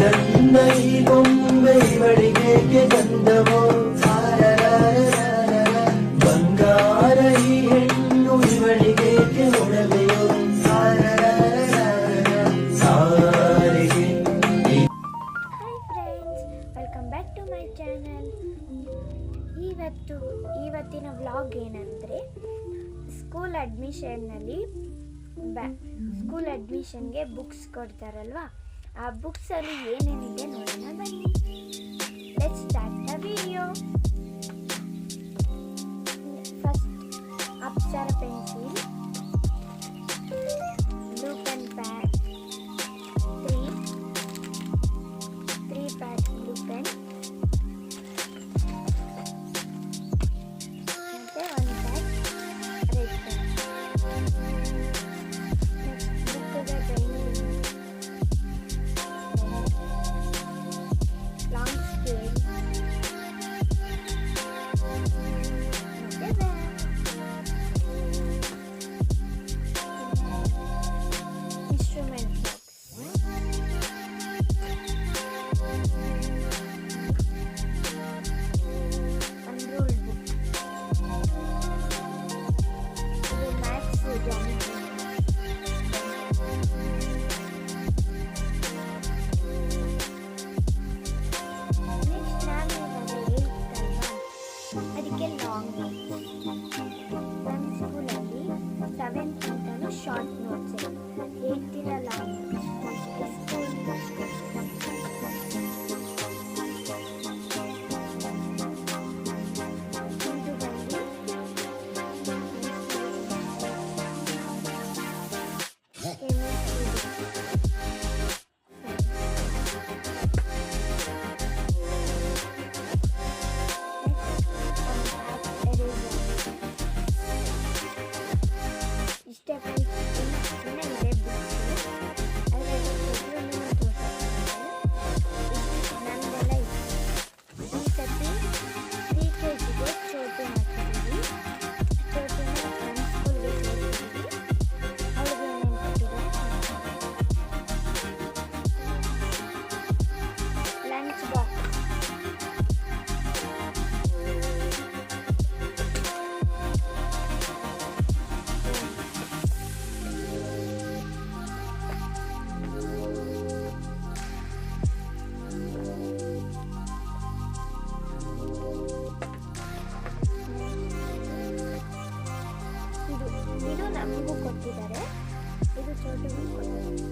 ನನ್ನ ಈ ಗೊಂಬೆ ಇವಳಿಗೆ ಗಂಧವೋ ಬಂಗಾರ ಈ ಹೆಣ್ಣು ಇವಳಿಗೆ ಒಡವೆಯೋ ಸಾರಿಗೆ. Hi friends, welcome back to my channel. ಇವತ್ತಿನ ವ್ಲಾಗ್ ಏನಂದರೆ ಸ್ಕೂಲ್ ಅಡ್ಮಿಷನ್ಗೆ ಬುಕ್ಸ್ ಕೊಡ್ತಾರಲ್ವ, ಆ ಬುಕ್ಸಲ್ಲಿ ಏನೇನಿದೆ ನೋಡೋಣ ಬನ್ನಿ. Let's start the video. First Apsara pencil, blue pen pad, three pads blue pen, ಮತ್ತೆ ಒಂದು ಪ್ಯಾಡ್ ರೆಡ್ ಪೆನ್. ಬುಕ್ಕಿಗೆ ಪೆನ್ಸಿಲ್, ಲಾಂಗ್ ಸ್ಕೇಲ್, ಮತ್ತೆ ಇನ್ಸ್ಟ್ರೂಮೆಂಟ್ unruled book. ಇದು ಮ್ಯಾಥ್ಸ್ ಜಾಮೆಟ್ರಿ. ನೆಕ್ಸ್ಟ್ ನಾನು ಇವಾಗ ಹೇಳ್ತಲ್ವಾ, ಅದಕ್ಕೆ ಲಾಂಗ್. ನಮ್ಮ ಸ್ಕೂಲಲ್ಲಿ 7th ಅಂತಾನು ಶಾರ್ಟ್ ನೋಟ್ಸ್, 8th ಲಾಂಗ್. ಇಷ್ಟೇ ಫ್ರೆಂಡ್ಸ್, ಇನ್ನು ಇದೆ ಬುಕ್ಸ್. ಅದರಲ್ಲಿ ನಂದೆಲ್ಲ ಇದೆ. ಈ ಸತಿ 3 kgಗೆ ಚೋಟು ಮಾಡ್ತಿದ್ದೀವಿ. ಚೋಟುನ ನಮ್ಮ ಸ್ಕೂಲ್ಗೆ ಸೇರಿದ್ದೀವಿ. ಅವ್ರಿಗೆ ಏನೇನು ಕೊಟ್ಟಿದ್ದಾರೆ ಲಂಚ್ ಬಾಕ್ಸ್, ಇದು ನಮಗೂ ಕೊಟ್ಟಿದ್ದಾರೆ. ಇದು ಚೋಟಿಗೂ ಕೊಟ್ಟಿದ್ದಾರೆ.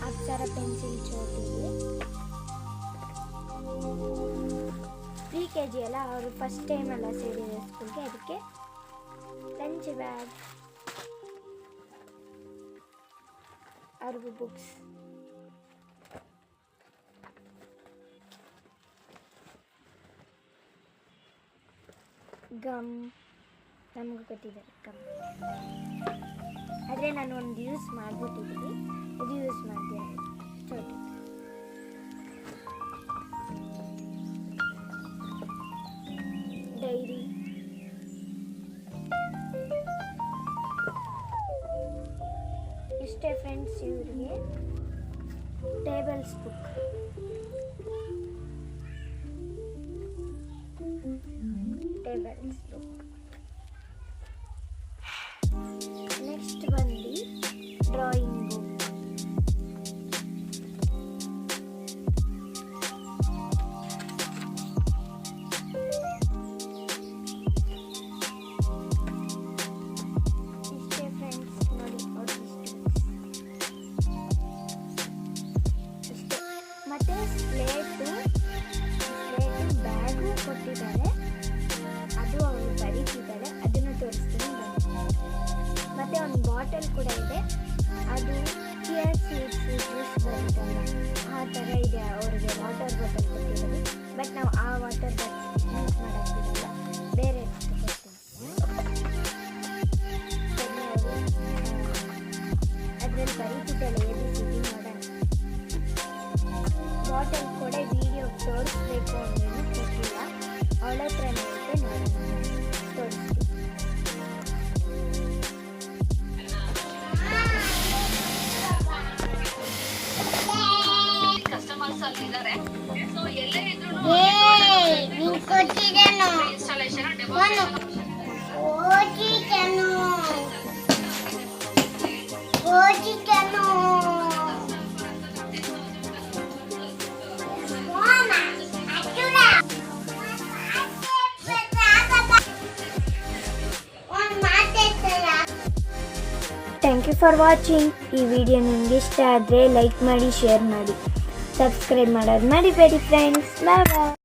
ಅಪ್ಸರ ಪೆನ್ಸಿಲ್ ಚೋಟಿಗೆ 3 kg ಅಲ್ಲ, ಅವರು ಫಸ್ಟ್ ಟೈಮ್ ಅಲ್ಲ ಸೇರಿರೋ ಸ್ಕೂಲ್ಗೆ, ಅದಕ್ಕೆ ಲಂಚ್ ಬ್ಯಾಗ್. ಅವ್ರಿಗೂ ಬುಕ್ಸ್, ಗಮ್ ನಮಗೂ ಕೊಟ್ಟಿದ್ದಾರೆ ಗಮ್. ಆದರೆ ನಾನು ಒಂದು ಯೂಸ್ ಮಾಡಿಬಿಟ್ಟಿದ್ದೀನಿ, ಇದು ಯೂಸ್ ಮಾಡಿದೆ ಚೋಟಿ. ಡೈರಿ, ಇಷ್ಟೇ ಫ್ರೆಂಡ್ಸ್. ಇವರಿಗೆ ಟೇಬಲ್ಸ್ ಬುಕ್, ನೆಕ್ಸ್ಟ್ ಬಂದು ಡ್ರಾಯಿಂಗ್ ಬುಕ್. ಇಷ್ಟೇ ಫ್ರೆಂಡ್ಸ್, ನೋಡಿ ಇಷ್ಟೇ. ಮತ್ತೆ ಸ್ಲೇಟು ಬ್ಯಾಗು ಕೊಟ್ಟಿದ್ದಾರೆ. ಅದು ಅವರು ಬರೀ ಥ್ಯಾಂಕ್ ಯು ಫಾರ್ ವಾಚಿಂಗ್. ಈ ವಿಡಿಯೋ ನಿಮ್ಗೆ ಇಷ್ಟ ಆದರೆ ಲೈಕ್ ಮಾಡಿ, ಶೇರ್ ಮಾಡಿ, ಸಬ್ಸ್ಕ್ರೈಬ್ ಮಾಡೋದು ಮರಿಬೇಡಿ ಫ್ರೆಂಡ್ಸ್. ಬಾಯ್ ಬಾಯ್.